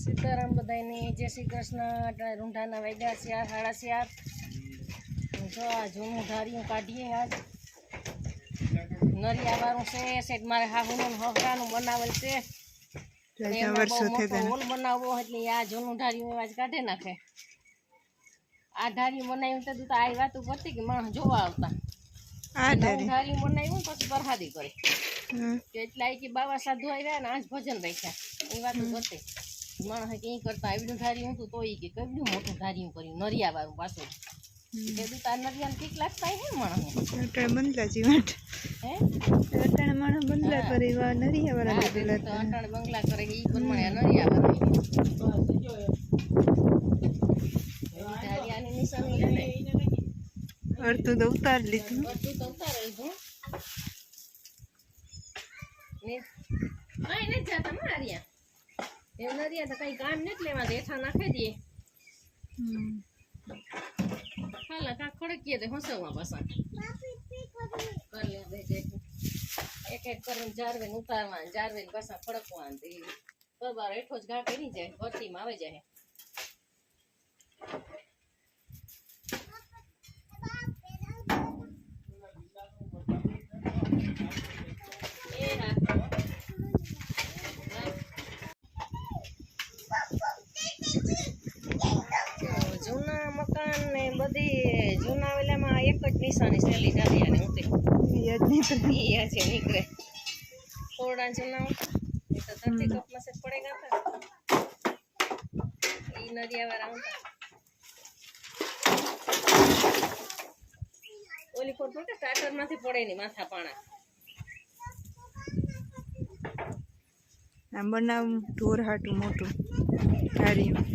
સીતારામ બધાને જય શ્રી કૃષ્ણ। રૂંઢાના વાગ્યા 4 સાડા 4। જો આ જૂનું ધાર્યું કાઢીએ આજ નરિયાવાળું છે સેટ મારે હાહુનું હહરાનું બનાવેલ છે હોલ બનાવવો એટલે આ જૂનું ધાર્યું આજ કાઢે નાખે। આ ધાર્યું બનાવ્યું તો આ વાતું પડતી કે માણસ જોવા આવતા ધાર્યું બનાવ્યું પછી પ્રસાદી કરી એટલે કે બાબા સાધુ આવ્યા ને આજ ભજન રાખ્યા એ વાતું પડતી માણસ કઈ કરતા આવડું ધાર્યું હતું તો એ કે કેટલું મોટું ધાર્યું કર્યું નરિયા વાળું પાછું કીધું તાર નરિયા ઠીક લાગતા હે માણસ બંગલા જીવટ હે અટાણે માણસ બંગલા કરે નરિયા વાળા અટાણે બંગલા કરે એ પ્રમાણે નરિયા વાળા ધારિયાની નિશાની લે અડધું તો ઉતાર લીધું નહીં જતા માર્યા એ નરિયા તો કઈ કામ નથી લેવા દેઠા નાખી દઈએ હાલા કા ખડકીએ તો હસવા પાછા એક એક કરીને જારવેન ઉતારવા જારવેન પાછા ખડકવા બરાબર એઠો જ ઘા કરી જાય ભરતીમાં આવી જાય જૂના મકાન ને બધી જૂના વેલામાં એક જ નિશાની સહેલી ધારિયા ને ઉતરી યાદ છે નીકળે થોડા જૂના એ તો ધરતી કપમાં से पड़ेगा था ये नदिया वाला होता ओली कोट पर स्टार्टर માંથી પડે ની માથા પાણા આમ બનાવ ઢોર હાટું મોટું ધાર્યું